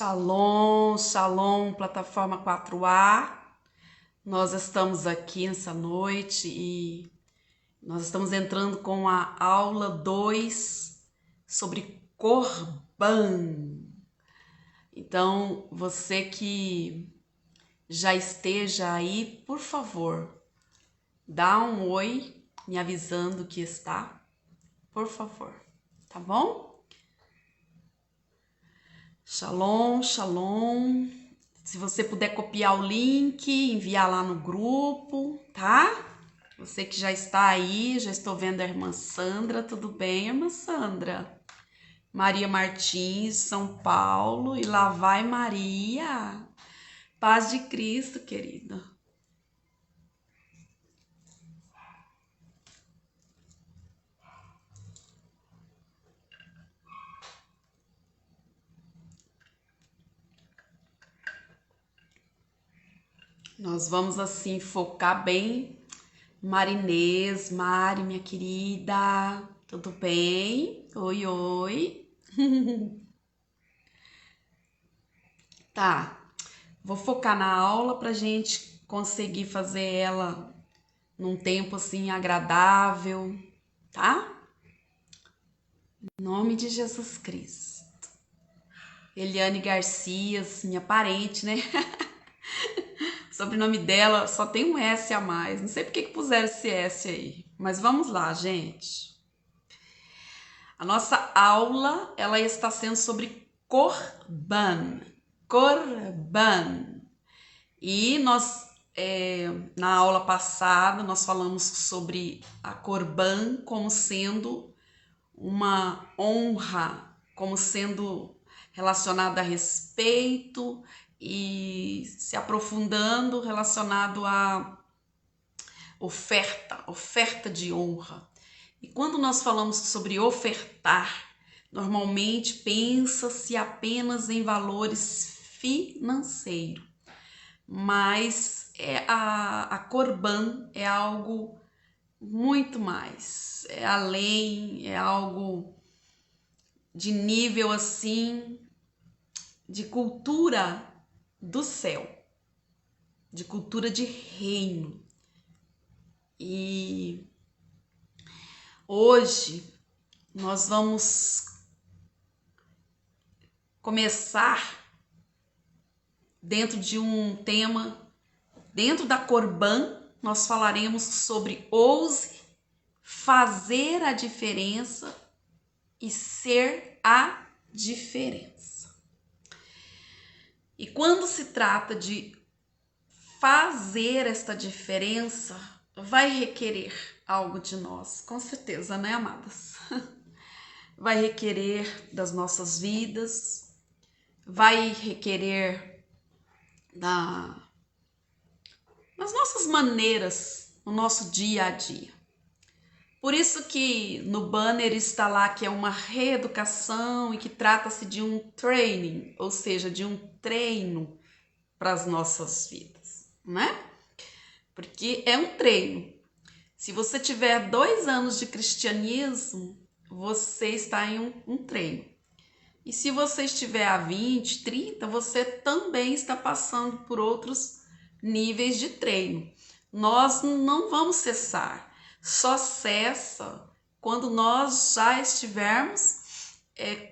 Shalom, shalom, plataforma 4A. Nós estamos aqui nessa noite e nós estamos entrando com a aula 2 sobre Corban. Então, você que já esteja aí, por favor, dá um oi me avisando que está, por favor, tá bom? Shalom, shalom. Se você puder copiar o link, enviar lá no grupo, tá? Você que já está aí, já estou vendo a irmã Sandra. Tudo bem, irmã Sandra? Maria Martins, São Paulo. E lá vai Maria. Paz de Cristo, querida. Nós vamos assim focar bem. Marinês, Mari, minha querida, tudo bem? Oi, oi. Tá, vou focar na aula pra gente conseguir fazer ela num tempo assim agradável, tá? Em nome de Jesus Cristo. Eliane Garcias, minha parente, né? O sobrenome dela só tem um S a mais. Não sei por que puseram esse S aí. Mas vamos lá, gente. A nossa aula, ela está sendo sobre Corban. Corban. E nós, na aula passada, nós falamos sobre a Corban como sendo uma honra, como sendo relacionada a respeito e se aprofundando relacionado a oferta de honra. E quando nós falamos sobre ofertar, normalmente pensa-se apenas em valores financeiros, mas a Corban é algo muito mais, é além, é algo de nível assim, de cultura do céu, de cultura de reino. E hoje nós vamos começar dentro de um tema, dentro da Corban, nós falaremos sobre ouse fazer a diferença e ser a diferença. E quando se trata de fazer esta diferença, vai requerer algo de nós, com certeza, né, amadas? Vai requerer das nossas vidas, vai requerer das nossas maneiras, no nosso dia a dia. Por isso que no banner está lá que é uma reeducação e que trata-se de um training, ou seja, de um treino para as nossas vidas, né? Porque é um treino. Se você tiver 2 anos de cristianismo, você está em um treino. E se você estiver a 20, 30, você também está passando por outros níveis de treino. Nós não vamos cessar. Só cessa quando nós já estivermos,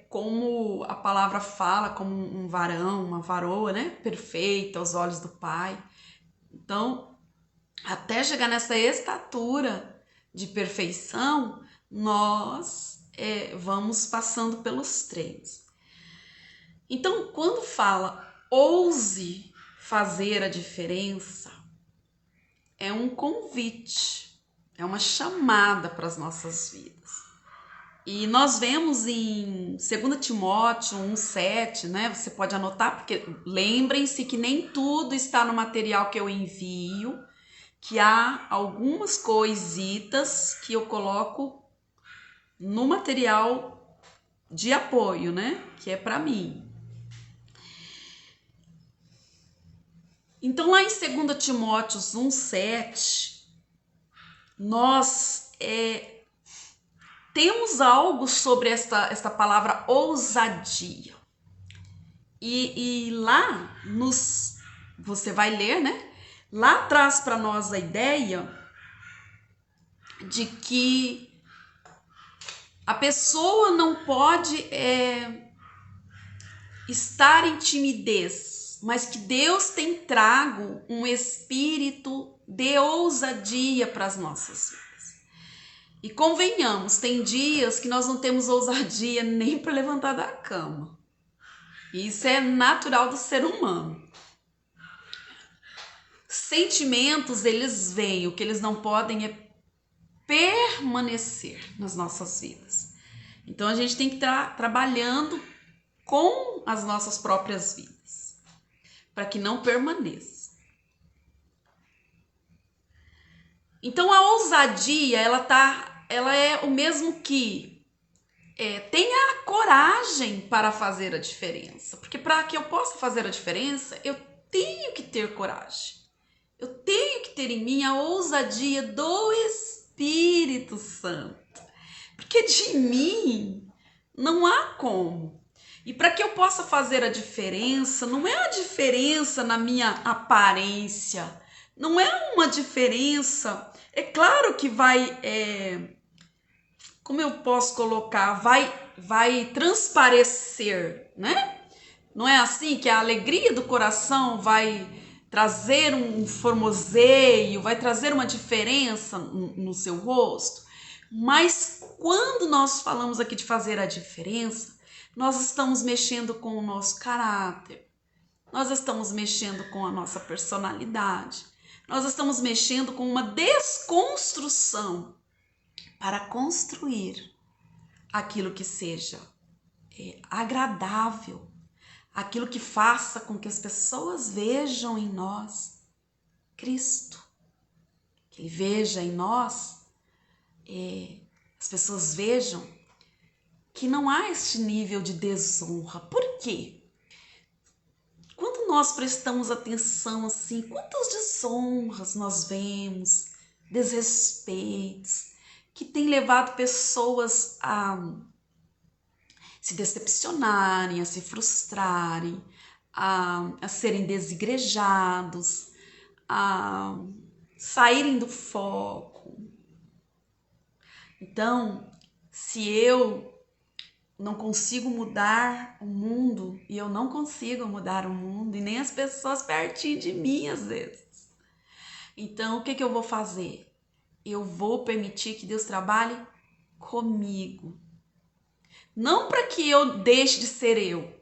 como a palavra fala, como um varão, uma varoa, né? Perfeita aos olhos do Pai. Então, até chegar nessa estatura de perfeição, nós vamos passando pelos treinos. Então, quando fala ouse fazer a diferença, é um convite, é uma chamada para as nossas vidas. E nós vemos em 2 Timóteo 1,7, né? Você pode anotar, porque lembrem-se que nem tudo está no material que eu envio, que há algumas coisitas que eu coloco no material de apoio, né? Que é para mim. Então, lá em 2 Timóteo 1,7, nós temos algo sobre esta palavra ousadia. E lá você vai ler, né? Lá traz para nós a ideia de que a pessoa não pode estar em timidez, mas que Deus tem trago um espírito de ousadia para as nossas vidas. E convenhamos, tem dias que nós não temos ousadia nem para levantar da cama. E isso é natural do ser humano. Sentimentos, eles vêm, o que eles não podem é permanecer nas nossas vidas. Então a gente tem que estar trabalhando com as nossas próprias vidas, para que não permaneça. Então a ousadia, ela é o mesmo que tenha coragem para fazer a diferença. Porque para que eu possa fazer a diferença, eu tenho que ter coragem. Eu tenho que ter em mim a ousadia do Espírito Santo. Porque de mim não há como. E para que eu possa fazer a diferença, não é a diferença na minha aparência, não é uma diferença, é claro que vai, como eu posso colocar, vai transparecer, né? Não é assim que a alegria do coração vai trazer um formoseio, vai trazer uma diferença no seu rosto? Mas quando nós falamos aqui de fazer a diferença, nós estamos mexendo com o nosso caráter, nós estamos mexendo com a nossa personalidade, nós estamos mexendo com uma desconstrução para construir aquilo que seja agradável, aquilo que faça com que as pessoas vejam em nós Cristo, que Ele veja em nós, as pessoas vejam que não há este nível de desonra. Por quê? Quando nós prestamos atenção assim, quantas desonras nós vemos, desrespeitos, que tem levado pessoas a se decepcionarem, a se frustrarem, a serem desigrejados, a saírem do foco. Então, se eu não consigo mudar o mundo, e eu não consigo mudar o mundo, e nem as pessoas pertinho de mim às vezes, então o que eu vou fazer? Eu vou permitir que Deus trabalhe comigo. Não para que eu deixe de ser eu,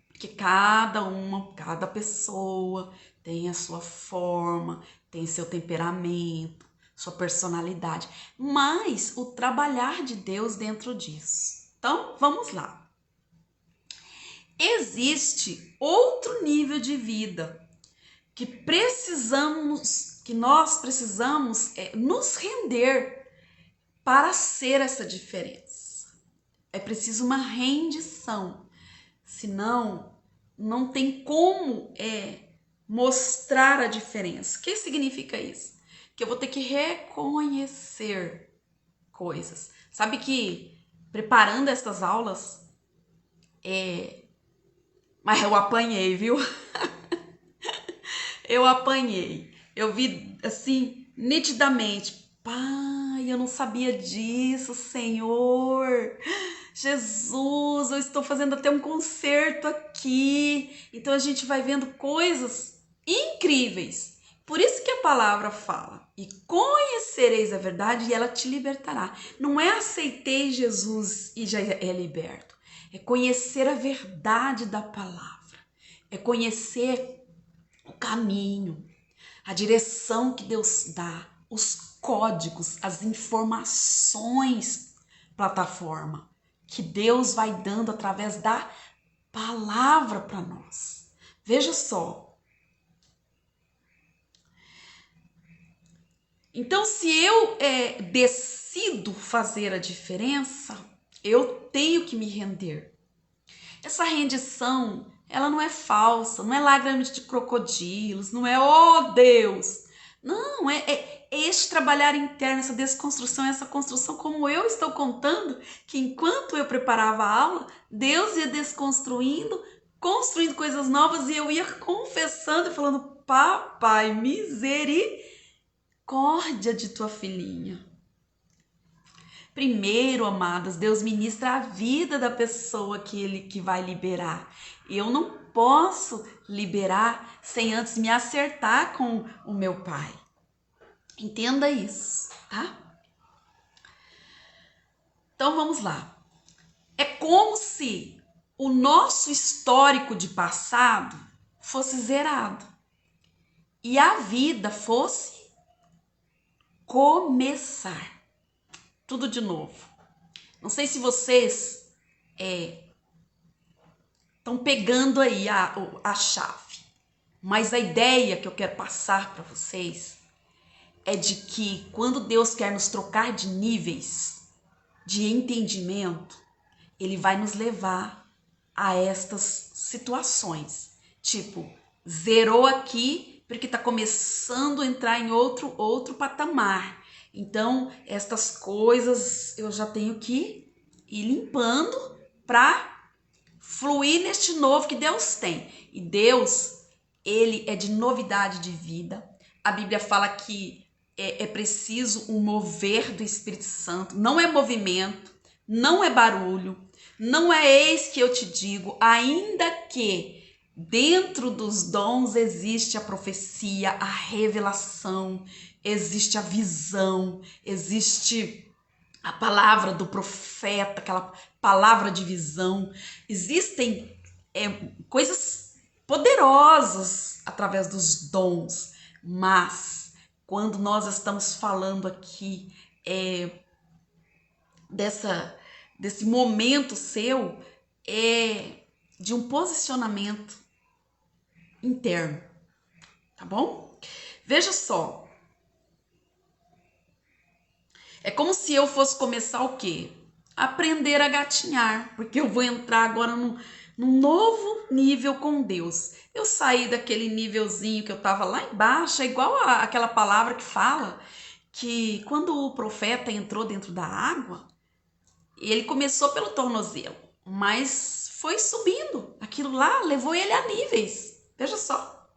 porque cada pessoa tem a sua forma, tem seu temperamento, sua personalidade, mas o trabalhar de Deus dentro disso. Então, vamos lá. Existe outro nível de vida que nós precisamos nos render para ser essa diferença. É preciso uma rendição, senão não tem como mostrar a diferença. O que significa isso? Que eu vou ter que reconhecer coisas. Sabe que preparando essas aulas, mas eu apanhei, viu? Eu apanhei. Eu vi assim, nitidamente. Pai, eu não sabia disso, Senhor. Jesus, eu estou fazendo até um concerto aqui. Então a gente vai vendo coisas incríveis. Por isso que a palavra fala: e conhecereis a verdade e ela te libertará. Não é aceitei Jesus e já é liberto. É conhecer a verdade da palavra. É conhecer o caminho, a direção que Deus dá, os códigos, as informações, plataforma que Deus vai dando através da palavra para nós. Veja só. Então, se eu decido fazer a diferença, eu tenho que me render. Essa rendição, ela não é falsa, não é lágrimas de crocodilos, não é, oh Deus. Não, é este trabalhar interno, essa desconstrução, essa construção, como eu estou contando, que enquanto eu preparava a aula, Deus ia desconstruindo construindo coisas novas, e eu ia confessando e falando: papai, misericórdia de tua filhinha. Primeiro, amadas, Deus ministra a vida da pessoa que vai liberar. Eu não posso liberar sem antes me acertar com o meu pai. Entenda isso, tá? Então vamos lá. É como se o nosso histórico de passado fosse zerado e a vida fosse começar tudo de novo. Não sei se vocês estão pegando aí a chave, mas a ideia que eu quero passar para vocês é de que quando Deus quer nos trocar de níveis de entendimento, Ele vai nos levar a estas situações. Tipo, zerou aqui porque está começando a entrar em outro patamar. Então, estas coisas eu já tenho que ir limpando para fluir neste novo que Deus tem. E Deus, Ele é de novidade de vida. A Bíblia fala que é preciso um mover do Espírito Santo. Não é movimento, não é barulho, não é eis que eu te digo, ainda que dentro dos dons existe a profecia, a revelação, existe a visão, existe a palavra do profeta, aquela palavra de visão. Existem coisas poderosas através dos dons, mas quando nós estamos falando aqui desse momento seu, de um posicionamento interno, tá bom? Veja só, é como se eu fosse começar o quê? Aprender a gatinhar, porque eu vou entrar agora num novo nível com Deus. Eu saí daquele nívelzinho que eu tava lá embaixo, é igual aquela palavra que fala que quando o profeta entrou dentro da água, ele começou pelo tornozelo, mas foi subindo. Aquilo lá levou ele a níveis. Veja só.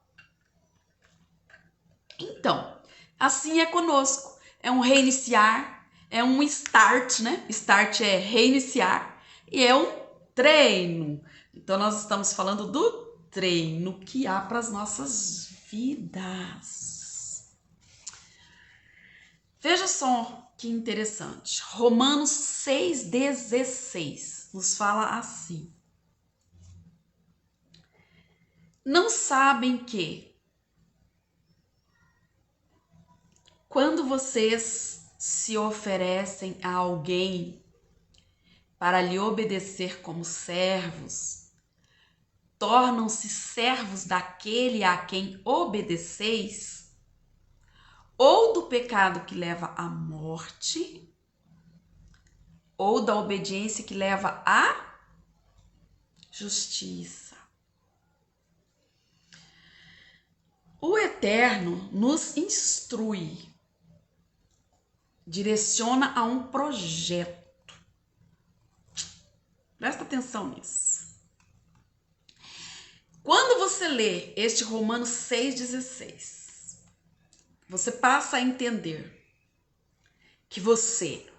Então, assim é conosco. É um reiniciar, é um start, né? Start é reiniciar e é um treino. Então, nós estamos falando do treino que há para as nossas vidas. Veja só que interessante. Romanos 6,16 nos fala assim: não sabem que quando vocês se oferecem a alguém para lhe obedecer como servos, tornam-se servos daquele a quem obedeceis, ou do pecado que leva à morte, ou da obediência que leva à justiça. O Eterno nos instrui, direciona a um projeto. Presta atenção nisso. Quando você lê este Romanos 6,16, você passa a entender que você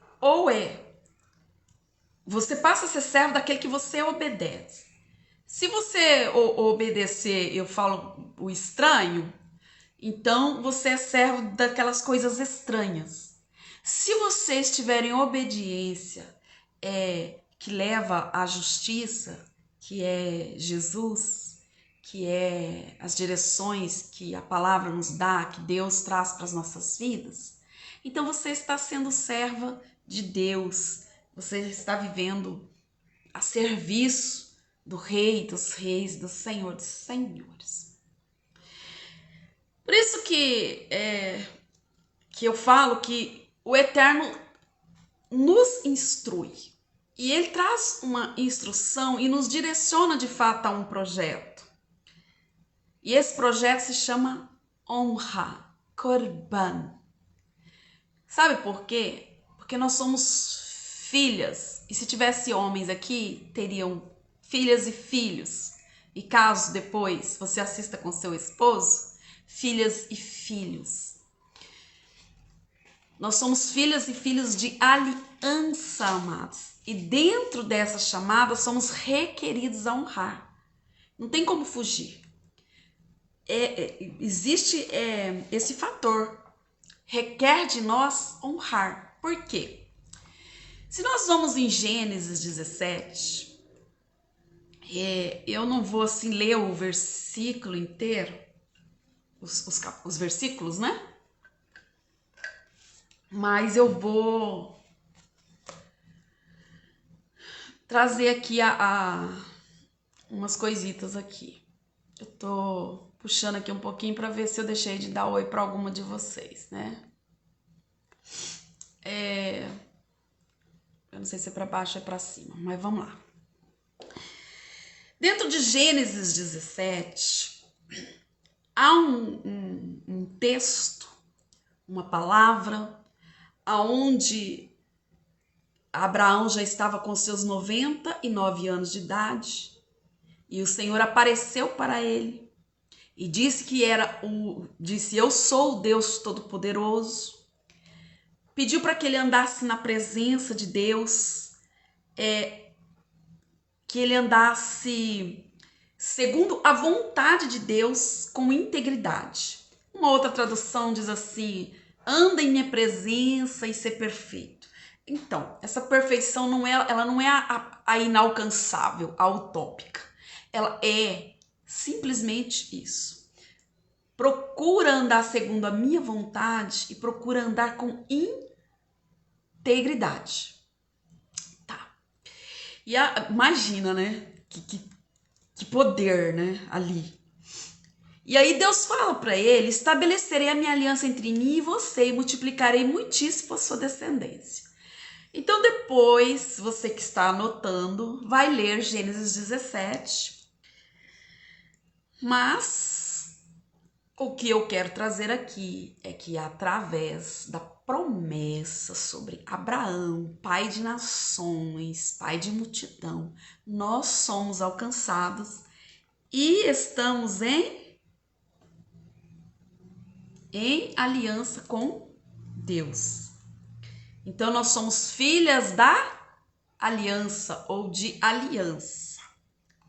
você passa a ser servo daquele que você obedece. Se você obedecer, eu falo o estranho, então você é servo daquelas coisas estranhas. Se você estiver em obediência, que leva à justiça, que é Jesus, que é as direções que a palavra nos dá, que Deus traz para as nossas vidas, então você está sendo serva de Deus, você está vivendo a serviço do Rei dos Reis, do Senhor dos Senhores. Por isso que eu falo que o Eterno nos instrui. E Ele traz uma instrução e nos direciona de fato a um projeto. E esse projeto se chama honra, korban. Sabe por quê? Porque nós somos filhas. E se tivesse homens aqui, teriam filhas e filhos. e caso depois você assista com seu esposo, filhas e filhos. Nós somos filhas e filhos de aliança, amados. E dentro dessa chamada somos requeridos a honrar. Não tem como fugir. Existe esse fator. Requer de nós honrar. Por quê? Se nós vamos em Gênesis 17, eu não vou assim ler o versículo inteiro, os versículos, né? Mas eu vou trazer aqui umas coisitas aqui. Eu tô puxando aqui um pouquinho para ver se eu deixei de dar oi para alguma de vocês, né? Eu não sei se é para baixo ou é para cima, mas vamos lá. Dentro de Gênesis 17, há um texto, uma palavra, aonde Abraão já estava com seus 99 anos de idade e o Senhor apareceu para ele e disse disse: eu sou o Deus Todo-Poderoso. Pediu para que ele andasse na presença de Deus, que ele andasse segundo a vontade de Deus com integridade. Uma outra tradução diz assim: anda em minha presença e ser perfeito. Então, essa perfeição ela não é a inalcançável, a utópica. Ela é simplesmente isso. Procura andar segundo a minha vontade e procura andar com integridade. Tá. E imagina, né? Que poder, né? Ali. E aí Deus fala para ele: estabelecerei a minha aliança entre mim e você e multiplicarei muitíssimo a sua descendência. Então depois, você que está anotando, vai ler Gênesis 17. Mas o que eu quero trazer aqui é que através da promessa sobre Abraão, pai de nações, pai de multidão, nós somos alcançados e estamos em aliança com Deus. Então nós somos filhas da aliança ou de aliança,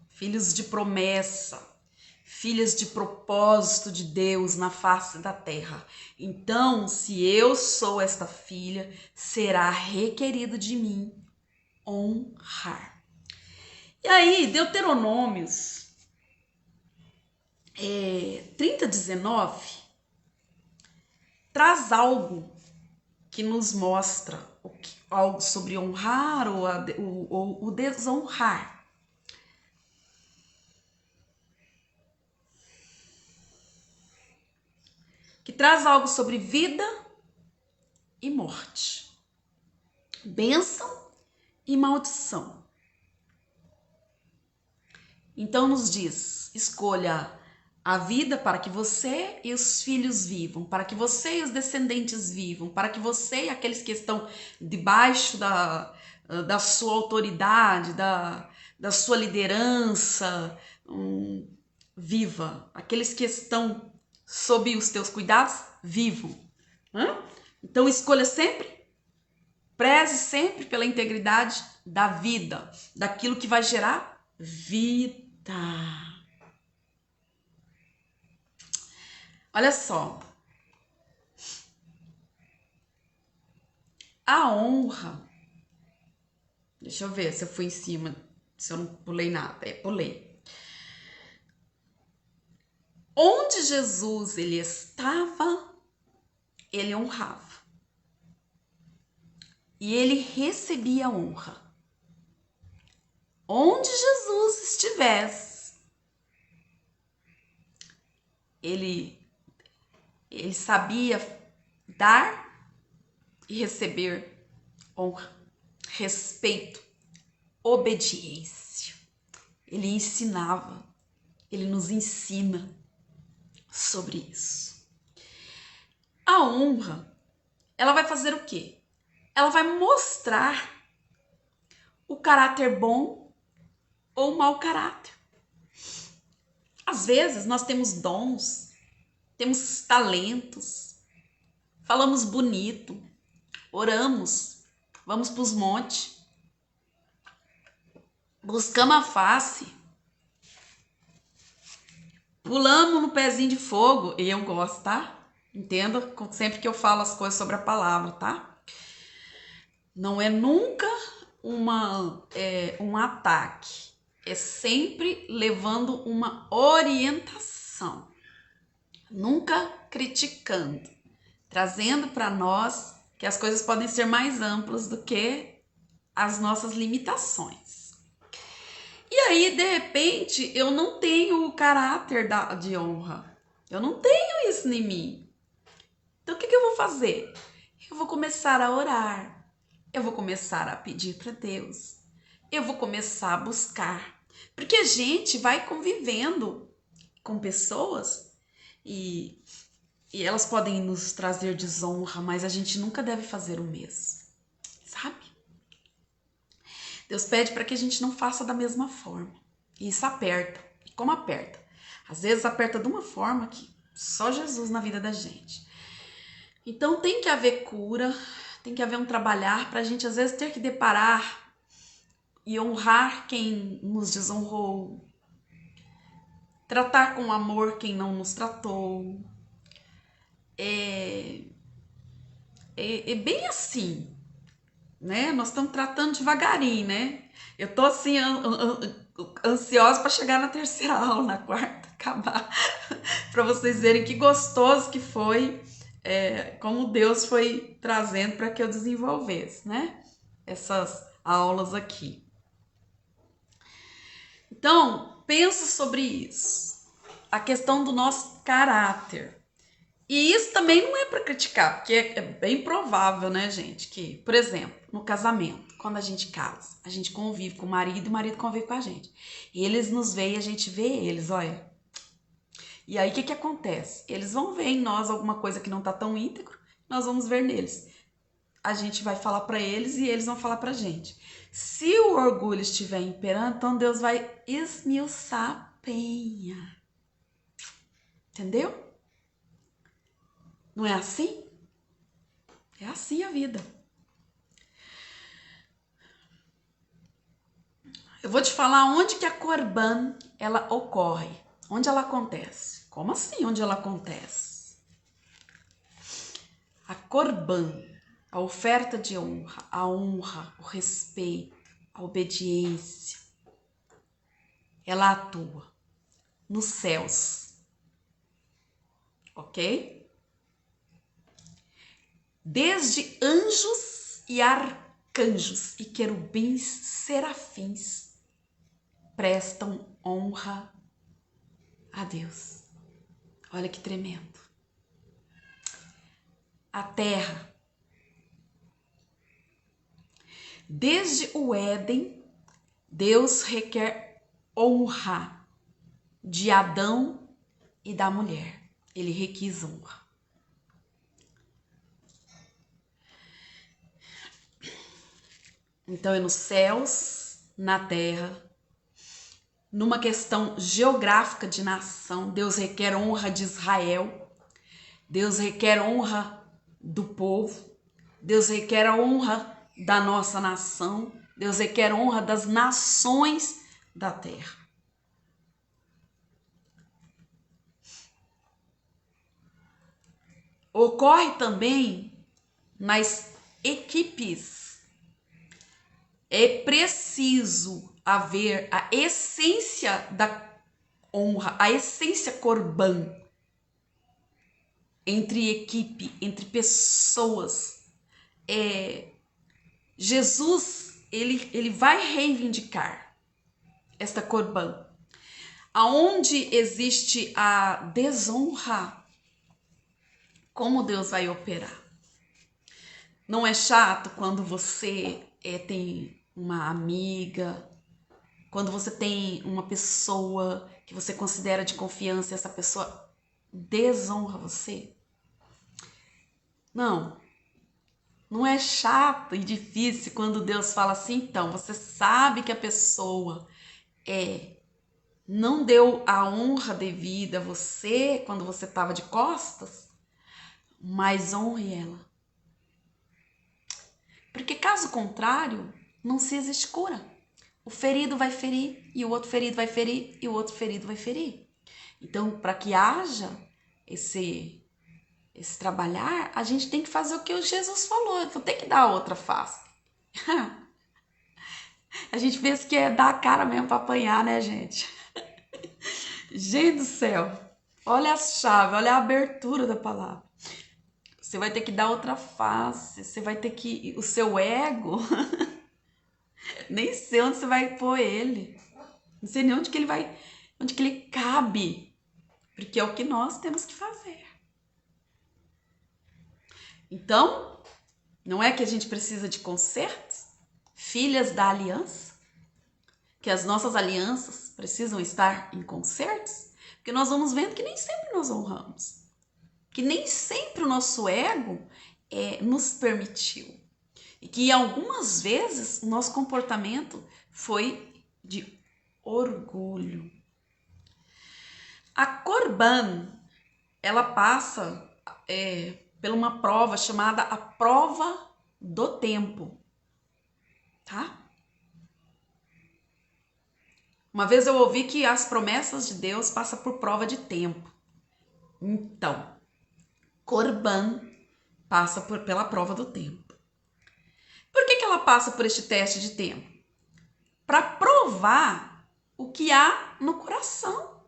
filhos de promessa, filhas de propósito de Deus na face da terra. Então, se eu sou esta filha, será requerido de mim honrar. E aí, Deuteronômios 30:19 traz algo que nos mostra algo sobre honrar ou o desonrar. Que traz algo sobre vida e morte, bênção e maldição. Então nos diz: escolha a vida para que você e os filhos vivam, para que você e os descendentes vivam, para que você e aqueles que estão debaixo da sua autoridade, da sua liderança, viva. Aqueles que estão sob os teus cuidados, vivam. Então escolha sempre, preze sempre pela integridade da vida, daquilo que vai gerar vida. Olha só, a honra, deixa eu ver se eu fui em cima, se eu não pulei nada, pulei. Onde Jesus ele estava, ele honrava. E ele recebia honra. Onde Jesus estivesse, ele sabia dar e receber honra, respeito, obediência. Ele ensinava, ele nos ensina sobre isso. A honra, ela vai fazer o quê? Ela vai mostrar o caráter bom ou mau caráter. Às vezes nós temos dons, temos talentos, falamos bonito, oramos, vamos para os montes, buscamos a face, pulamos no pezinho de fogo, e eu gosto, tá? Entenda sempre que eu falo as coisas sobre a palavra, tá? Não é nunca um ataque, é sempre levando uma orientação, nunca criticando, trazendo para nós que as coisas podem ser mais amplas do que as nossas limitações. E aí, de repente, eu não tenho o caráter de honra, eu não tenho isso em mim. Então, o que eu vou fazer? Eu vou começar a orar, eu vou começar a pedir para Deus, eu vou começar a buscar, porque a gente vai convivendo com pessoas e elas podem nos trazer desonra, mas a gente nunca deve fazer o mesmo, sabe? Deus pede para que a gente não faça da mesma forma. E isso aperta. E como aperta? Às vezes aperta de uma forma que só Jesus na vida da gente. Então tem que haver cura, tem que haver um trabalhar para a gente às vezes ter que deparar e honrar quem nos desonrou, tratar com amor quem não nos tratou. É bem assim, né? Nós estamos tratando devagarinho, né? Eu tô assim ansiosa para chegar na terceira aula, na quarta, acabar, para vocês verem que gostoso que foi, como Deus foi trazendo para que eu desenvolvesse, né? Essas aulas aqui. Então, pensa sobre isso, a questão do nosso caráter. E isso também não é para criticar, porque é bem provável, né, gente, que, por exemplo, no casamento, quando a gente casa, a gente convive com o marido e o marido convive com a gente. E eles nos veem e a gente vê eles, olha. E aí, o que acontece? Eles vão ver em nós alguma coisa que não tá tão íntegro, nós vamos ver neles. A gente vai falar para eles e eles vão falar pra gente. Se o orgulho estiver imperando, então Deus vai esmiuçar a penha. Entendeu? Não é assim? É assim a vida. Eu vou te falar onde que a Corban, ela ocorre. Onde ela acontece? Como assim onde ela acontece? A Corban, a oferta de honra, a honra, o respeito, a obediência, ela atua nos céus. Ok? Desde anjos e arcanjos e querubins, serafins prestam honra a Deus. Olha que tremendo. A terra, desde o Éden, Deus requer honra de Adão e da mulher. Ele requis honra. Então é nos céus, na terra, numa questão geográfica de nação, Deus requer honra de Israel, Deus requer honra do povo, Deus requer a honra da nossa nação, Deus requer honra das nações da terra. Ocorre também nas equipes. É preciso haver a essência da honra, a essência corban entre equipe, entre pessoas. Jesus, ele vai reivindicar esta corban. Aonde existe a desonra, como Deus vai operar? Não é chato quando você tem uma amiga, quando você tem uma pessoa que você considera de confiança e essa pessoa desonra você? Não é chato e difícil quando Deus fala assim, então, você sabe que a pessoa é não deu a honra devida a você quando você estava de costas, mas honre ela. Porque caso contrário, não se existe cura. O ferido vai ferir, e o outro ferido vai ferir, e o outro ferido vai ferir. Então, para que haja esse trabalhar, a gente tem que fazer o que o Jesus falou, eu vou ter que dar a outra face. A gente pensa que é dar a cara mesmo para apanhar, né, gente? Gente do céu, olha a chave, olha a abertura da palavra. Você vai ter que dar outra face, você vai ter que... O seu ego, nem sei onde você vai pôr ele. Não sei nem onde que ele vai, onde que ele cabe. Porque é o que nós temos que fazer. Então, não é que a gente precisa de consertos? Filhas da aliança? Que as nossas alianças precisam estar em consertos? Porque nós vamos vendo que nem sempre nós honramos. Que nem sempre o nosso ego nos permitiu. E que algumas vezes o nosso comportamento foi de orgulho. A Corban, ela passa por uma prova chamada a prova do tempo, tá? Uma vez eu ouvi que as promessas de Deus passam por prova de tempo. Então, Corban passa pela prova do tempo. Por que ela passa por este teste de tempo? Para provar o que há no coração.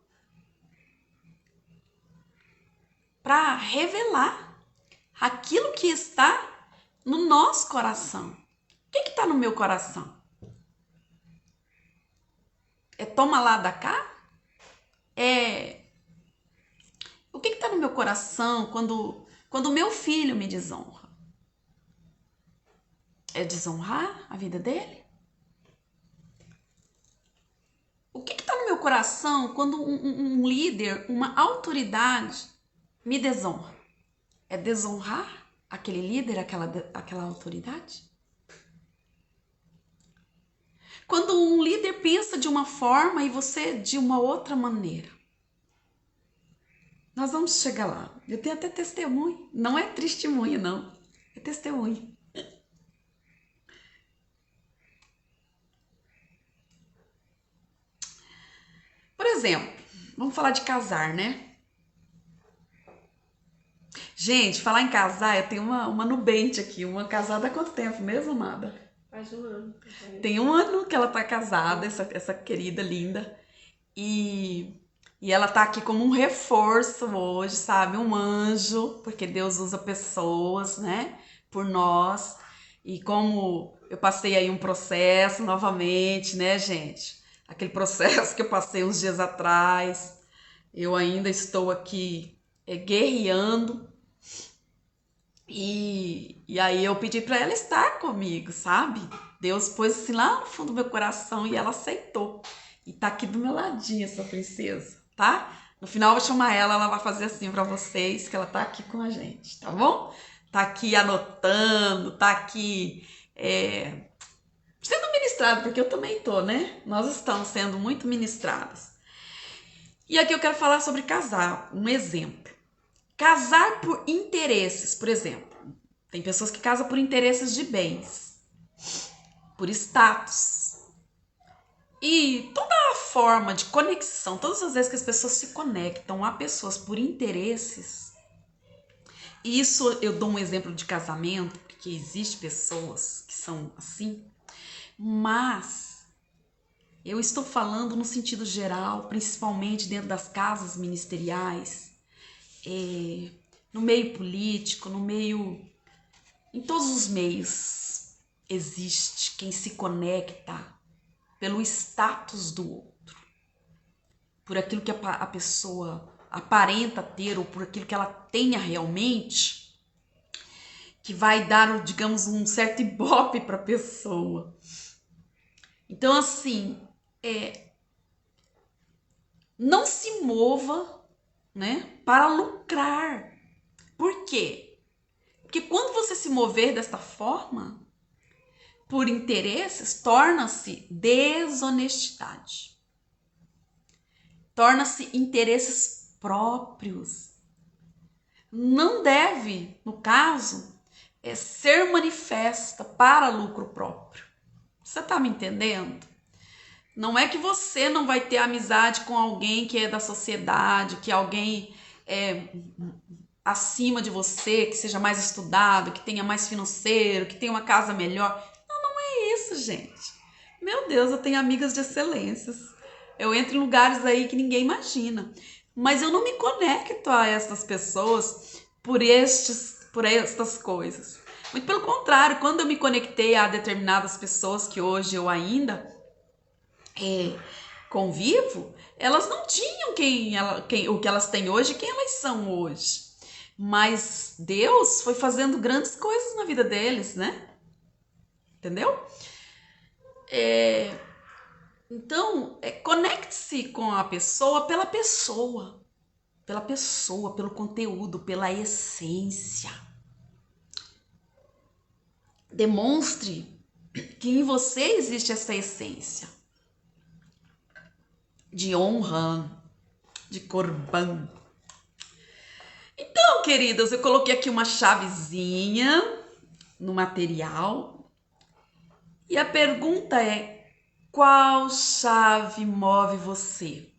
Para revelar aquilo que está no nosso coração. O que está no meu coração? É toma lá da cá? O que está no meu coração quando o meu filho me desonra? É desonrar a vida dele? O que está no meu coração quando um líder, uma autoridade me desonra? É desonrar aquele líder, aquela autoridade? Quando um líder pensa de uma forma e você de uma outra maneira. Nós vamos chegar lá. Eu tenho até testemunho. Não é testemunho, não. É testemunho. Por exemplo, vamos falar de casar, né? Gente, falar em casar, eu tenho uma nubente aqui. Uma casada há quanto tempo mesmo, amada? Faz um ano. Tem um ano que ela tá casada, essa querida, linda. E ela tá aqui como um reforço hoje, sabe? Um anjo, porque Deus usa pessoas, né? Por nós. E como eu passei aí um processo novamente, né, gente? Aquele processo que eu passei uns dias atrás. Eu ainda estou aqui guerreando. E aí eu pedi para ela estar comigo, sabe? Deus pôs assim lá no fundo do meu coração e ela aceitou. E tá aqui do meu ladinho essa princesa, tá? No final eu vou chamar ela vai fazer assim para vocês, que ela tá aqui com a gente, tá bom? Tá aqui anotando, tá aqui sendo ministrado, porque eu também tô, né? Nós estamos sendo muito ministradas. E aqui eu quero falar sobre casar, um exemplo. Casar por interesses, por exemplo. Tem pessoas que casam por interesses de bens, por status. E toda a forma de conexão, todas as vezes que as pessoas se conectam a pessoas por interesses, e isso eu dou um exemplo de casamento, porque existem pessoas que são assim, mas eu estou falando no sentido geral, principalmente dentro das casas ministeriais, no meio político, no meio... Em todos os meios existe quem se conecta pelo status do outro, por aquilo que a pessoa aparenta ter ou por aquilo que ela tenha realmente, que vai dar, digamos, um certo ibope para a pessoa. Então, assim, não se mova, né, para lucrar. Por quê? Porque quando você se mover desta forma, por interesses, torna-se desonestidade. torna-se interesses próprios. Não deve, no caso, ser manifesta para lucro próprio. Você tá me entendendo? Não é que você não vai ter amizade com alguém que é da sociedade, que alguém é acima de você, que seja mais estudado, que tenha mais financeiro, que tenha uma casa melhor. Não é isso, gente. Meu Deus, eu tenho amigas de excelências. Eu entro em lugares aí que ninguém imagina. Mas eu não me conecto a essas pessoas por estas coisas. Muito pelo contrário, quando eu me conectei a determinadas pessoas que hoje eu ainda convivo, elas não tinham o que elas têm hoje, quem elas são hoje. Mas Deus foi fazendo grandes coisas na vida deles, né? Entendeu? Então, conecte-se com a pessoa, pelo conteúdo, pela essência. Demonstre que em você existe essa essência de honra, de corban. Então, queridas, eu coloquei aqui uma chavezinha no material e a pergunta é: qual chave move você?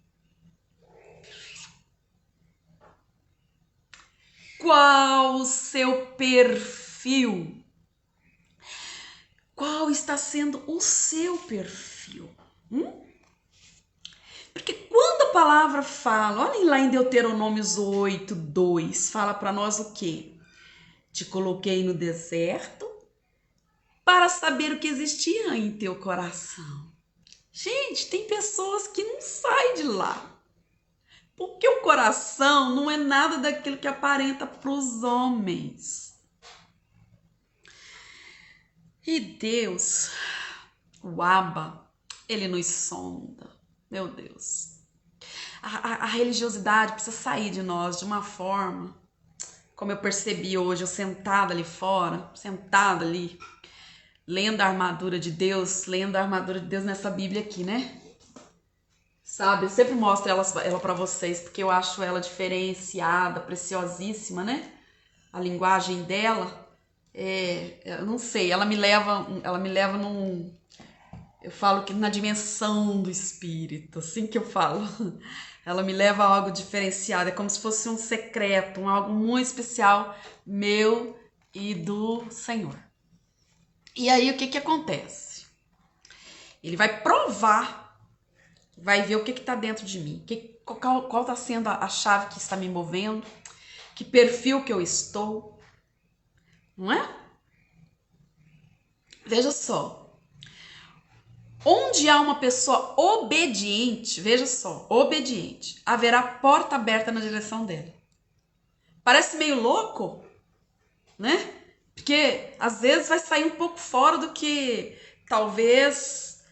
Qual o seu perfil? Qual está sendo o seu perfil? Porque quando a palavra fala, olhem lá em Deuteronômios 8:2, fala para nós o quê? Te coloquei no deserto para saber o que existia em teu coração. Gente, tem pessoas que não saem de lá. Porque o coração não é nada daquilo que aparenta para os homens. E Deus, o Abba, ele nos sonda. Meu Deus. A religiosidade precisa sair de nós de uma forma, como eu percebi hoje, eu sentada ali fora, sentada ali, lendo a armadura de Deus, nessa Bíblia aqui, né? Sabe, eu sempre mostro ela para vocês, porque eu acho ela diferenciada, preciosíssima, né? A linguagem dela, eu não sei, ela me leva num, eu falo que na dimensão do espírito, assim que eu falo. Ela me leva a algo diferenciado, é como se fosse um secreto, algo muito especial meu e do Senhor. E aí o que acontece? Ele vai provar, vai ver o que está dentro de mim, qual está sendo a chave que está me movendo, que perfil que eu estou, não é? Veja só. Onde há uma pessoa obediente, veja só, obediente, haverá porta aberta na direção dela. Parece meio louco, né? Porque às vezes vai sair um pouco fora do que talvez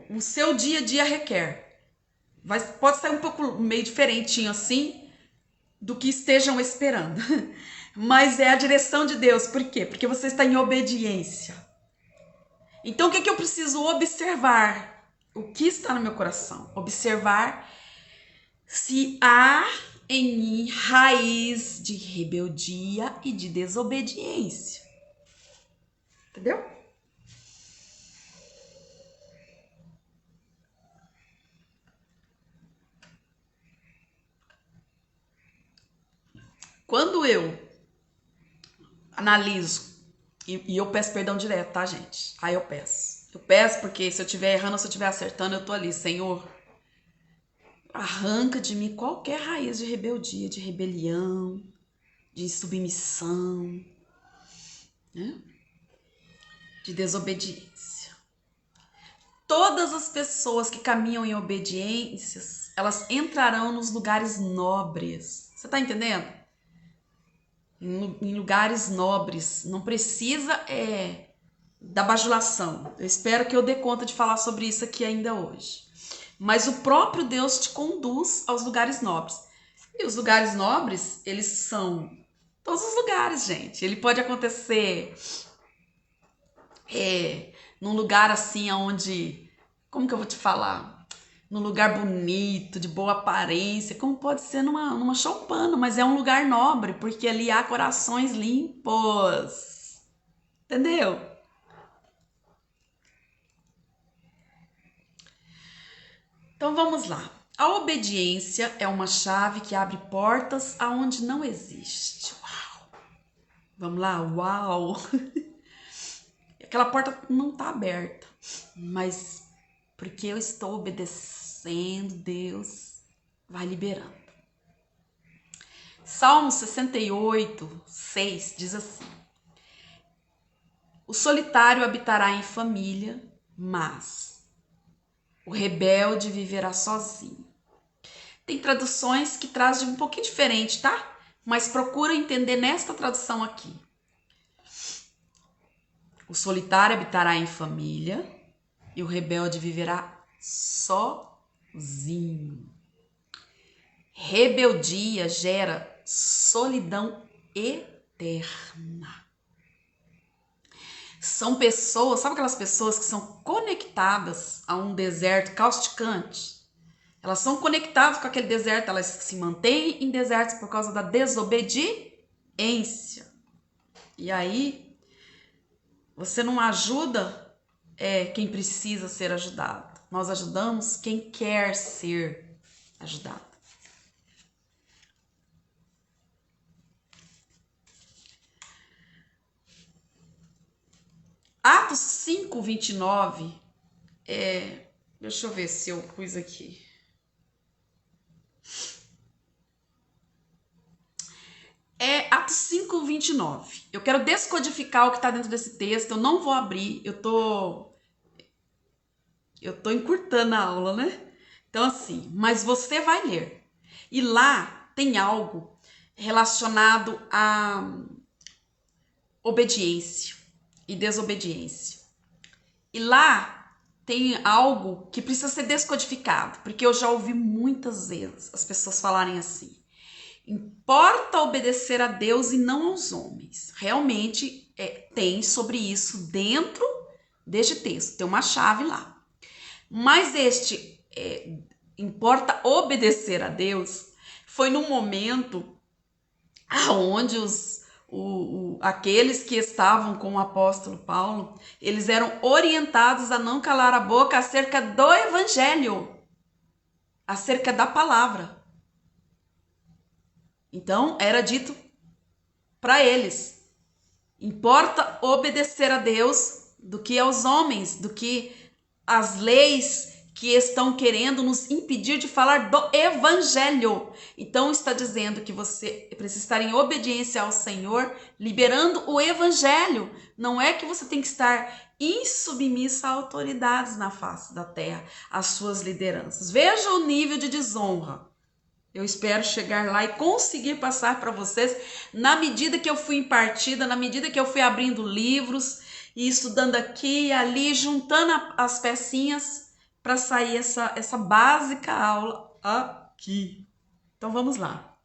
o seu dia a dia requer. Pode sair um pouco meio diferentinho assim do que estejam esperando. Mas é a direção de Deus. Por quê? Porque você está em obediência. Então, o que eu preciso observar? O que está no meu coração? Observar se há em mim raiz de rebeldia e de desobediência. Entendeu? Quando eu analiso, e eu peço perdão direto, tá, gente? Aí eu peço. Eu peço porque se eu estiver errando ou se eu estiver acertando, eu tô ali, Senhor, arranca de mim qualquer raiz de rebeldia, de rebelião, de submissão, né? De desobediência. Todas as pessoas que caminham em obediências, elas entrarão nos lugares nobres. Você tá entendendo? Em lugares nobres. Não precisa da bajulação. Eu espero que eu dê conta de falar sobre isso aqui ainda hoje. Mas o próprio Deus te conduz aos lugares nobres. E os lugares nobres, eles são todos os lugares, gente. Ele pode acontecer num lugar assim onde... Como que eu vou te falar? num lugar bonito, de boa aparência, como pode ser numa choupana, mas é um lugar nobre, porque ali há corações limpos. Entendeu? Então vamos lá. A obediência é uma chave que abre portas aonde não existe. Uau! Vamos lá? Uau! Aquela porta não está aberta, mas porque eu estou obedecendo, Deus vai liberando. Salmo 68, 6 diz assim: o solitário habitará em família, mas o rebelde viverá sozinho. Tem traduções que trazem um pouquinho diferente, tá? Mas procura entender nesta tradução aqui. O solitário habitará em família e o rebelde viverá sozinho. Rebeldia gera solidão eterna. São pessoas, sabe aquelas pessoas que são conectadas a um deserto causticante? Elas são conectadas com aquele deserto, elas se mantêm em desertos por causa da desobediência. E aí, você não ajuda quem precisa ser ajudado. Nós ajudamos quem quer ser ajudado. Atos 5, 29, deixa eu ver se eu pus aqui. Atos 5, 29. Eu quero descodificar o que está dentro desse texto, eu não vou abrir, eu tô encurtando a aula, né? Então assim, mas você vai ler. E lá tem algo relacionado a obediência e desobediência. E lá tem algo que precisa ser descodificado, porque eu já ouvi muitas vezes as pessoas falarem assim: importa obedecer a Deus e não aos homens. Realmente tem sobre isso dentro deste texto, tem uma chave lá. Mas importa obedecer a Deus foi num momento aonde aqueles que estavam com o apóstolo Paulo, eles eram orientados a não calar a boca acerca do evangelho, acerca da palavra. Então, era dito para eles: importa obedecer a Deus do que aos homens, do que as leis que estão querendo nos impedir de falar do evangelho. Então está dizendo que você precisa estar em obediência ao Senhor, liberando o evangelho. Não é que você tem que estar insubmissa a autoridades na face da terra, às suas lideranças. Veja o nível de desonra. Eu espero chegar lá e conseguir passar para vocês na medida que eu fui impartida, na medida que eu fui abrindo livros e estudando aqui e ali, juntando as pecinhas para sair essa básica aula aqui. Então vamos lá.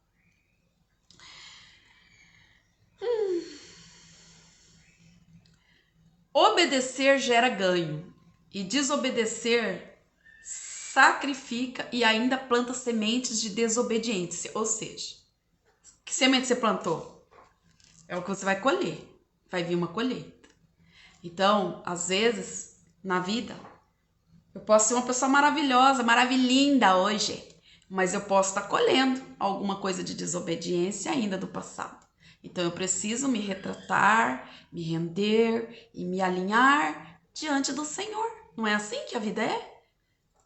Obedecer gera ganho e desobedecer sacrifica e ainda planta sementes de desobediência. Ou seja, que semente você plantou? É o que você vai colher. Vai vir uma colheita. Então, às vezes, na vida, eu posso ser uma pessoa maravilhosa, maravilhinda hoje, mas eu posso estar colhendo alguma coisa de desobediência ainda do passado. Então, eu preciso me retratar, me render e me alinhar diante do Senhor. Não é assim que a vida é?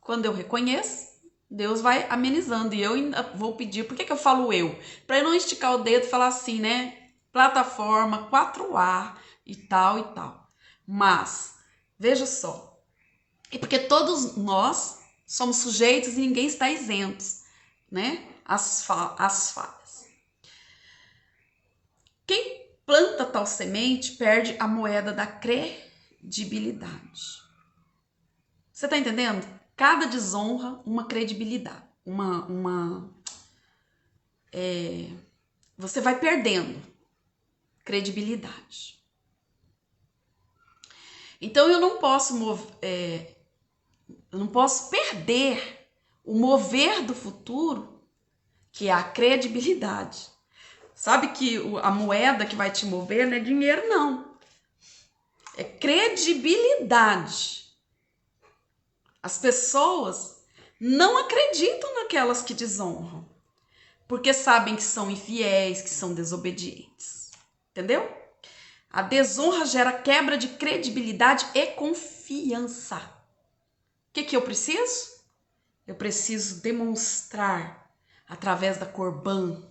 Quando eu reconheço, Deus vai amenizando. E eu ainda vou pedir, por que eu falo eu? Para eu não esticar o dedo e falar assim, né? Plataforma 4A e tal e tal. Mas, veja só. É porque todos nós somos sujeitos e ninguém está isento, né? As falhas. Quem planta tal semente perde a moeda da credibilidade. Você tá entendendo? Cada desonra, uma credibilidade. Você vai perdendo credibilidade. Então eu não posso perder o mover do futuro, que é a credibilidade. Sabe que a moeda que vai te mover não é dinheiro, não. É credibilidade. As pessoas não acreditam naquelas que desonram, porque sabem que são infiéis, que são desobedientes. Entendeu? A desonra gera quebra de credibilidade e confiança. O que eu preciso? Eu preciso demonstrar através da corbã,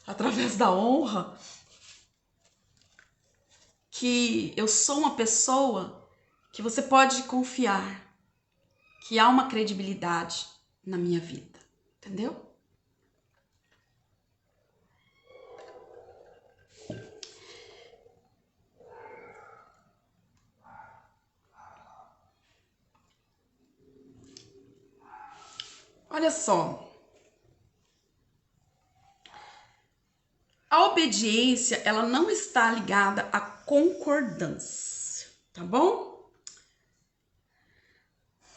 através da honra, que eu sou uma pessoa que você pode confiar, que há uma credibilidade na minha vida, entendeu? Olha só, a obediência, ela não está ligada à concordância, tá bom?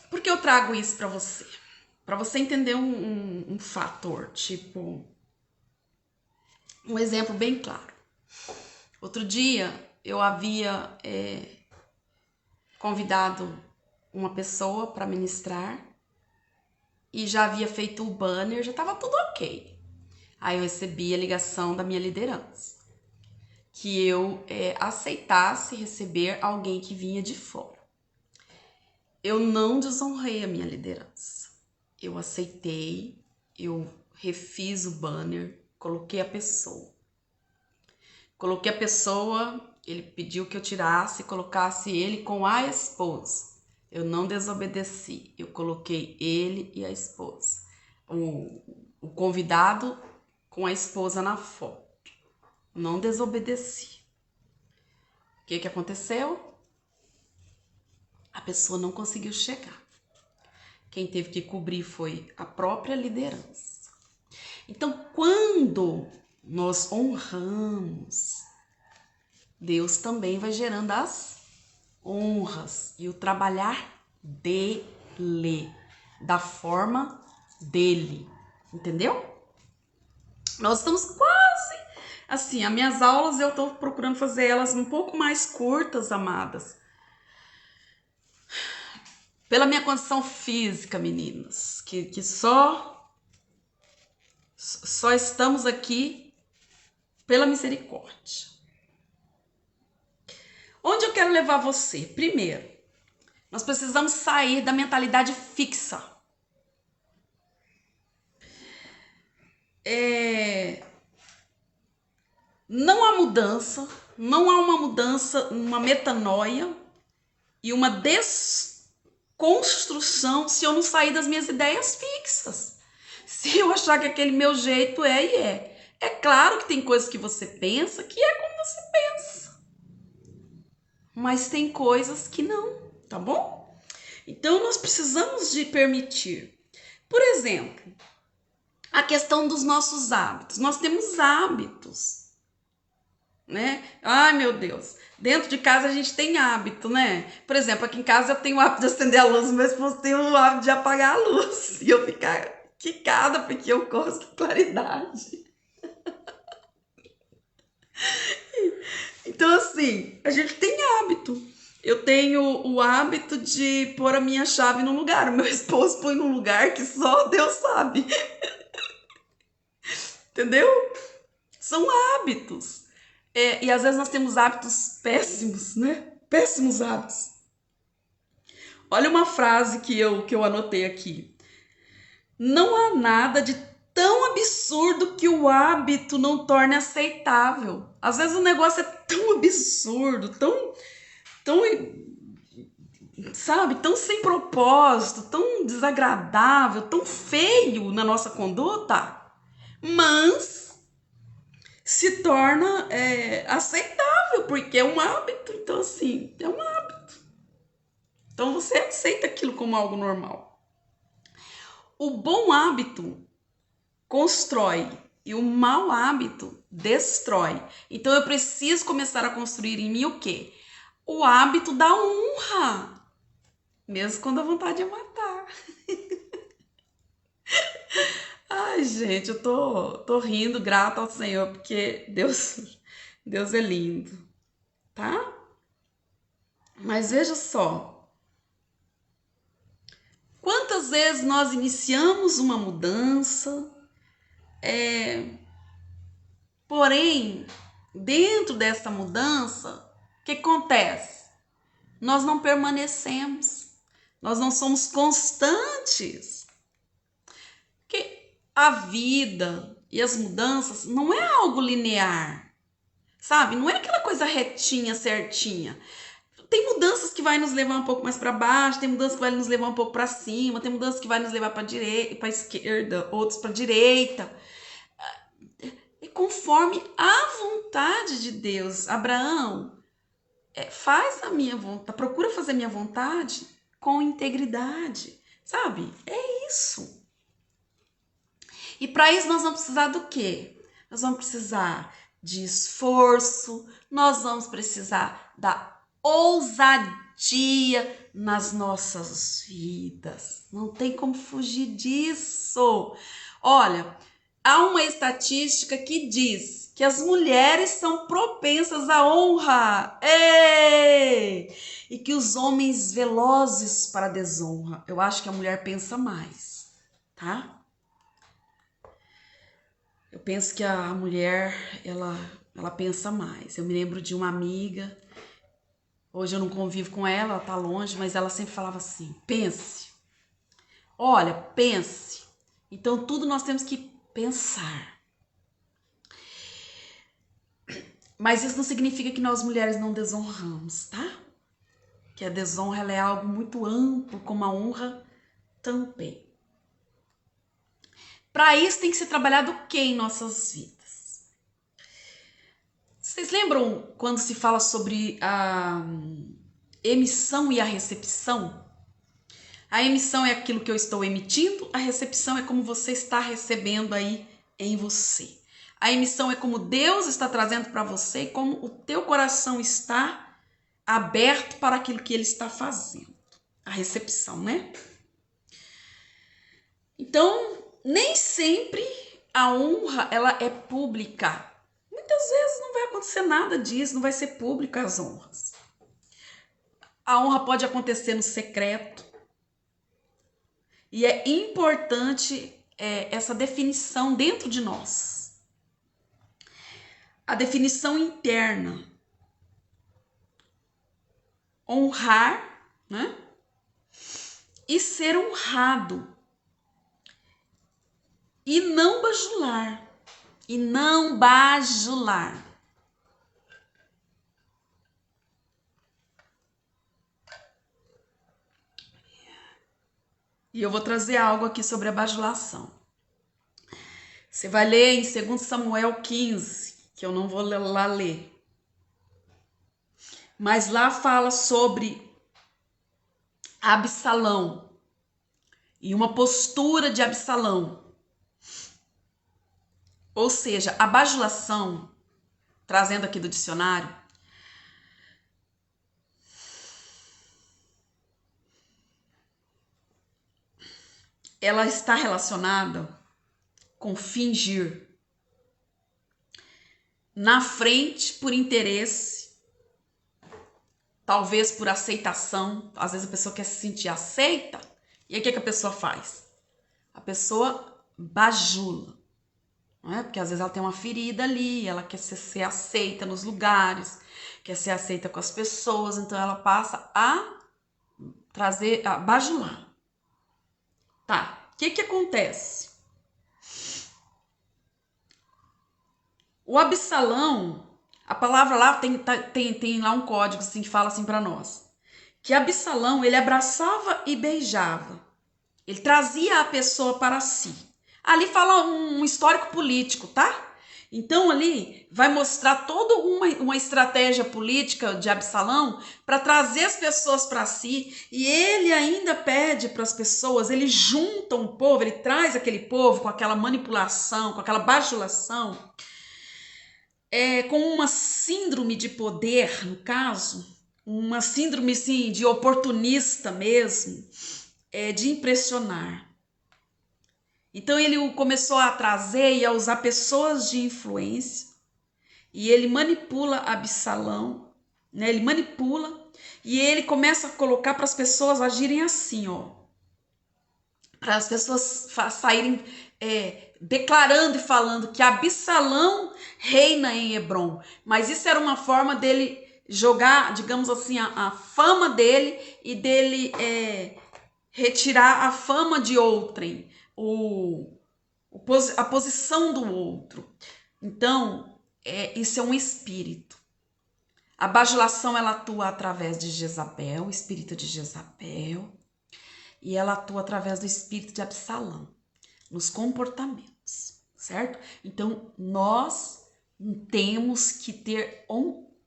Por que eu trago isso para você? Para você entender um fator, tipo, um exemplo bem claro. Outro dia eu havia convidado uma pessoa para ministrar e já havia feito o banner, já estava tudo ok. Aí eu recebi a ligação da minha liderança, que eu aceitasse receber alguém que vinha de fora. Eu não desonrei a minha liderança. Eu aceitei, eu refiz o banner, coloquei a pessoa. Coloquei a pessoa, ele pediu que eu tirasse e colocasse ele com a esposa. Eu não desobedeci, eu coloquei ele e a esposa. O convidado com a esposa na foto. Não desobedeci. O que aconteceu? A pessoa não conseguiu chegar. Quem teve que cobrir foi a própria liderança. Então, quando nós honramos, Deus também vai gerando as honras e o trabalhar dele, da forma dele, entendeu? Nós estamos quase, assim, as minhas aulas eu tô procurando fazer elas um pouco mais curtas, amadas. Pela minha condição física, meninas, que só estamos aqui pela misericórdia. Onde eu quero levar você? Primeiro, nós precisamos sair da mentalidade fixa. Não há mudança, não há uma mudança, uma metanoia e uma desconstrução se eu não sair das minhas ideias fixas. Se eu achar que aquele meu jeito é e é. É claro que tem coisas que você pensa que é como você pensa. Mas tem coisas que não, tá bom? Então nós precisamos de permitir. Por exemplo, a questão dos nossos hábitos. Nós temos hábitos, né? Ai, meu Deus. Dentro de casa a gente tem hábito, né? Por exemplo, aqui em casa eu tenho o hábito de acender a luz, meu esposo tem o hábito de apagar a luz. E eu ficar quicada porque eu gosto da claridade. Então, assim, a gente tem hábito. Eu tenho o hábito de pôr a minha chave no lugar. O meu esposo põe num lugar que só Deus sabe. Entendeu? São hábitos. E às vezes nós temos hábitos péssimos, né? Péssimos hábitos. Olha uma frase que eu anotei aqui. Não há nada de tão absurdo que o hábito não torne aceitável. Às vezes o negócio é tão absurdo, tão, sabe, tão sem propósito, tão desagradável, tão feio na nossa conduta, mas se torna aceitável, porque é um hábito. Então, assim, é um hábito. Então, você aceita aquilo como algo normal. O bom hábito constrói e o mau hábito destrói. Então, eu preciso começar a construir em mim o quê? O hábito da honra. Mesmo quando a vontade é matar. Ai, gente, eu tô rindo, grata ao Senhor, porque Deus é lindo, tá? Mas veja só, quantas vezes nós iniciamos uma mudança, porém, dentro dessa mudança, o que acontece? Nós não permanecemos, nós não somos constantes. Porque a vida e as mudanças não é algo linear, sabe? Não é aquela coisa retinha, certinha. Tem mudanças que vai nos levar um pouco mais para baixo, tem mudanças que vai nos levar um pouco para cima, tem mudanças que vai nos levar para direita, para esquerda, outros para direita. E conforme a vontade de Deus, Abraão, faz a minha vontade, procura fazer a minha vontade com integridade, sabe? É isso. E para isso nós vamos precisar do quê? Nós vamos precisar de esforço, nós vamos precisar da ousadia nas nossas vidas. Não tem como fugir disso. Olha, há uma estatística que diz que as mulheres são propensas à honra. Ei! E que os homens velozes para a desonra. Eu acho que a mulher pensa mais, tá? Eu penso que a mulher, ela pensa mais. Eu me lembro de uma amiga, hoje eu não convivo com ela tá longe, mas ela sempre falava assim, pense. Olha, pense. Então tudo nós temos que pensar. Mas isso não significa que nós mulheres não desonramos, tá? Que a desonra ela é algo muito amplo, como a honra também. Para isso tem que ser trabalhado o que em nossas vidas? Vocês lembram quando se fala sobre a emissão e a recepção? A emissão é aquilo que eu estou emitindo, a recepção é como você está recebendo aí em você. A emissão é como Deus está trazendo para você e como o teu coração está aberto para aquilo que Ele está fazendo. A recepção, né? Então, nem sempre a honra ela é pública. Muitas vezes não vai acontecer nada disso, não vai ser pública as honras. A honra pode acontecer no secreto. E é importante essa definição dentro de nós. A definição interna. Honrar, né? E ser honrado. E não bajular. E não bajular. E eu vou trazer algo aqui sobre a bajulação. Você vai ler em 2 Samuel 15, que eu não vou lá ler. Mas lá fala sobre Absalão e uma postura de Absalão. Ou seja, a bajulação, trazendo aqui do dicionário, ela está relacionada com fingir. Na frente, por interesse, talvez por aceitação. Às vezes a pessoa quer se sentir aceita. E aí o que a pessoa faz? A pessoa bajula. Não é? Porque às vezes ela tem uma ferida ali, ela quer ser aceita nos lugares, quer ser aceita com as pessoas, então ela passa a bajular. Tá, o que acontece? O Absalão, a palavra lá tem lá um código assim, que fala assim para nós. Que Absalão, ele abraçava e beijava. Ele trazia a pessoa para si. Ali fala um histórico político, tá? Então ali vai mostrar toda uma estratégia política de Absalão para trazer as pessoas para si. E ele ainda pede para as pessoas, ele junta um povo, ele traz aquele povo com aquela manipulação, com aquela bajulação, com uma síndrome de poder, no caso, uma síndrome assim, de oportunista mesmo, de impressionar. Então ele começou a trazer e a usar pessoas de influência, e ele manipula Absalão, né? Ele manipula e ele começa a colocar para as pessoas agirem assim, ó, para as pessoas saírem declarando e falando que Absalão reina em Hebrom. Mas isso era uma forma dele jogar, digamos assim, a fama dele e dele retirar a fama de outrem, a posição do outro. Então, isso é um espírito. A bajulação, ela atua através de Jezabel, o espírito de Jezabel, e ela atua através do espírito de Absalão, nos comportamentos, certo? Então, nós temos que ter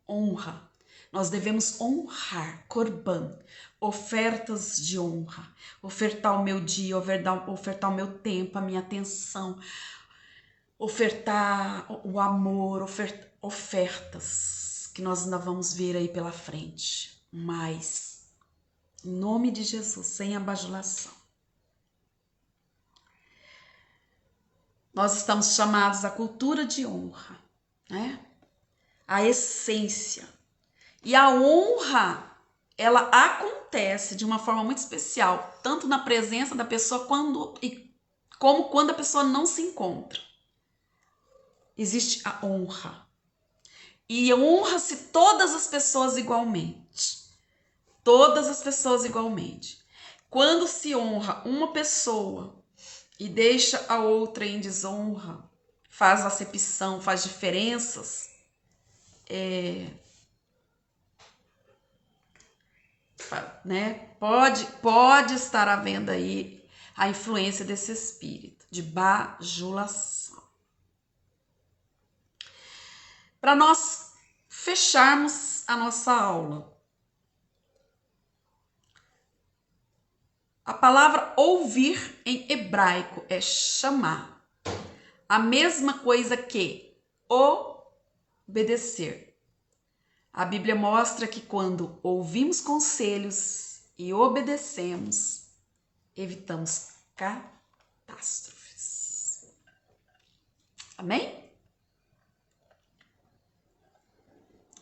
honra. Nós devemos honrar, corban, ofertas de honra, ofertar o meu dia, ofertar o meu tempo, a minha atenção, ofertar o amor, ofertas que nós ainda vamos ver aí pela frente. Mas, em nome de Jesus, sem abajulação. Nós estamos chamados à cultura de honra, né? A essência. E a honra, ela acontece de uma forma muito especial, tanto na presença da pessoa como quando a pessoa não se encontra. Existe a honra. E honra-se todas as pessoas igualmente. Todas as pessoas igualmente. Quando se honra uma pessoa e deixa a outra em desonra, faz acepção, faz diferenças, né? Pode estar havendo aí a influência desse espírito de bajulação. Para nós fecharmos a nossa aula, a palavra ouvir em hebraico é chamar. A mesma coisa que obedecer. A Bíblia mostra que quando ouvimos conselhos e obedecemos, evitamos catástrofes. Amém?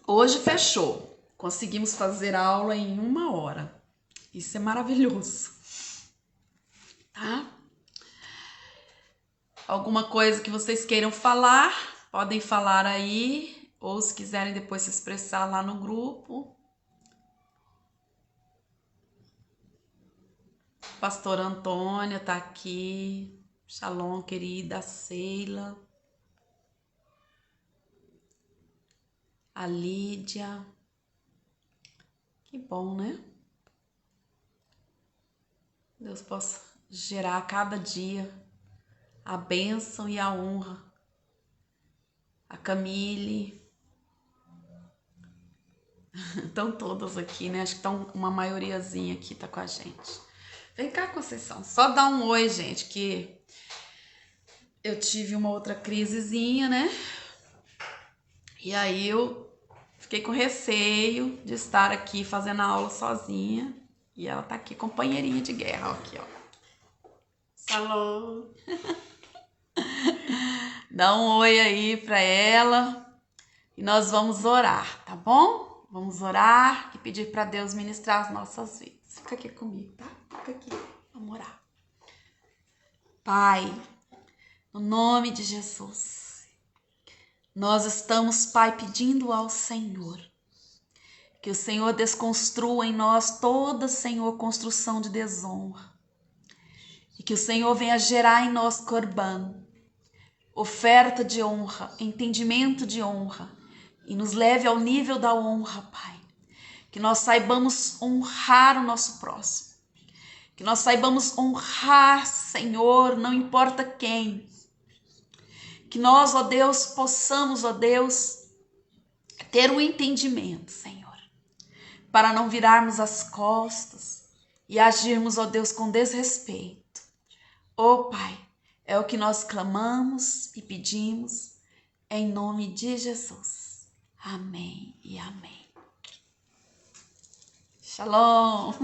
Hoje fechou. Conseguimos fazer a aula em 1 hora. Isso é maravilhoso. Tá? Alguma coisa que vocês queiram falar, podem falar aí, ou se quiserem depois se expressar lá no grupo. Pastora Antônia tá aqui. Shalom, querida Sheila. A Lídia. Que bom, né? Deus possa gerar a cada dia a bênção e a honra. A Camille. Estão todas aqui, né? Acho que estão uma maioriazinha aqui, tá com a gente. Vem cá, Conceição. Só dá um oi, gente, que eu tive uma outra crisezinha, né? E aí eu fiquei com receio de estar aqui fazendo a aula sozinha. E ela tá aqui, companheirinha de guerra, ó, aqui, ó. Salô! Dá um oi aí pra ela. E nós vamos orar, tá bom? Vamos orar e pedir pra Deus ministrar as nossas vidas. Fica aqui comigo, tá? Fica aqui. Vamos orar. Pai, no nome de Jesus, nós estamos, Pai, pedindo ao Senhor que o Senhor desconstrua em nós toda, Senhor, construção de desonra. E que o Senhor venha gerar em nós corban, oferta de honra, entendimento de honra, e nos leve ao nível da honra, Pai. Que nós saibamos honrar o nosso próximo. Que nós saibamos honrar, Senhor, não importa quem. Que nós, ó Deus, possamos, ó Deus, ter um entendimento, Senhor, para não virarmos as costas e agirmos, ó Deus, com desrespeito. Ó Pai, é o que nós clamamos e pedimos, em nome de Jesus. Amém e amém. Shalom!